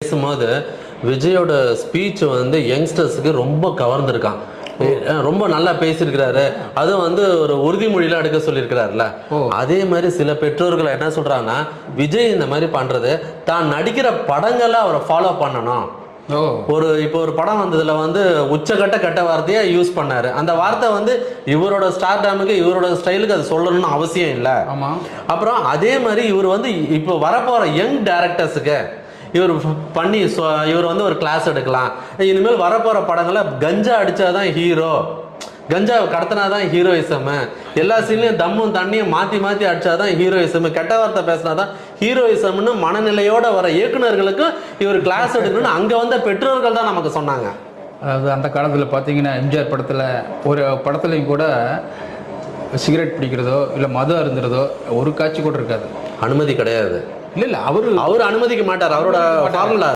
பேசும்போது விஜயோட ஸ்பீச் வந்து யங்ஸ்டர்ஸுக்கு ரொம்ப கவர்ந்துருக்கான். ரொம்ப நல்லா பேசியிருக்கிறாரு. அதுவும் வந்து ஒரு உறுதிமொழியில எடுக்க சொல்லியிருக்கிறாருல. அதே மாதிரி சில பெற்றோர்கள் என்ன சொல்றாங்கன்னா, விஜய் இந்த மாதிரி பண்றது தான் நடிக்கிற படங்களை அவரை ஃபாலோ பண்ணணும். இப்போ ஒரு படம் வந்ததுல வந்து உச்சகட்ட கெட்ட வார்த்தையா யூஸ் பண்ணாரு. அந்த வார்த்தை வந்து இவரோட ஸ்டார் டாமுக்கு இவரோட ஸ்டைலுக்கு அது சொல்லணும்னு அவசியம் இல்லை. அப்புறம் அதே மாதிரி இவர் வந்து இப்போ வரப்போற யங் டைரக்டர்ஸுக்கு இவர் பண்ணி இவர் வந்து ஒரு கிளாஸ் எடுக்கலாம். இனிமேல் வரப்போற படங்களை கஞ்சா அடிச்சாதான் ஹீரோ, கஞ்சாவை கடத்தினாதான் ஹீரோயிசம், எல்லா சீன்லையும் தம்மும் தண்ணியும் மாற்றி மாற்றி அடிச்சாதான் ஹீரோயிசம், கெட்ட வார்த்தை பேசினாதான் ஹீரோயிசம்னு மனநிலையோட வர இயக்குநர்களுக்கு இவர் கிளாஸ் எடுக்கணும்னு அங்கே வந்த பெற்றோர்கள் தான் நமக்கு சொன்னாங்க. அதாவது அந்த காலத்தில் பார்த்தீங்கன்னா எம்ஜிஆர் படத்தில் ஒரு படத்துலையும் கூட சிகரெட் பிடிக்கிறதோ இல்லை மது அருந்துறதோ ஒரு காட்சி கூட இருக்காது. அனுமதி கிடையாது. இல்லை அவர் அனுமதிக்க மாட்டார். அவரோட ஃபார்முலா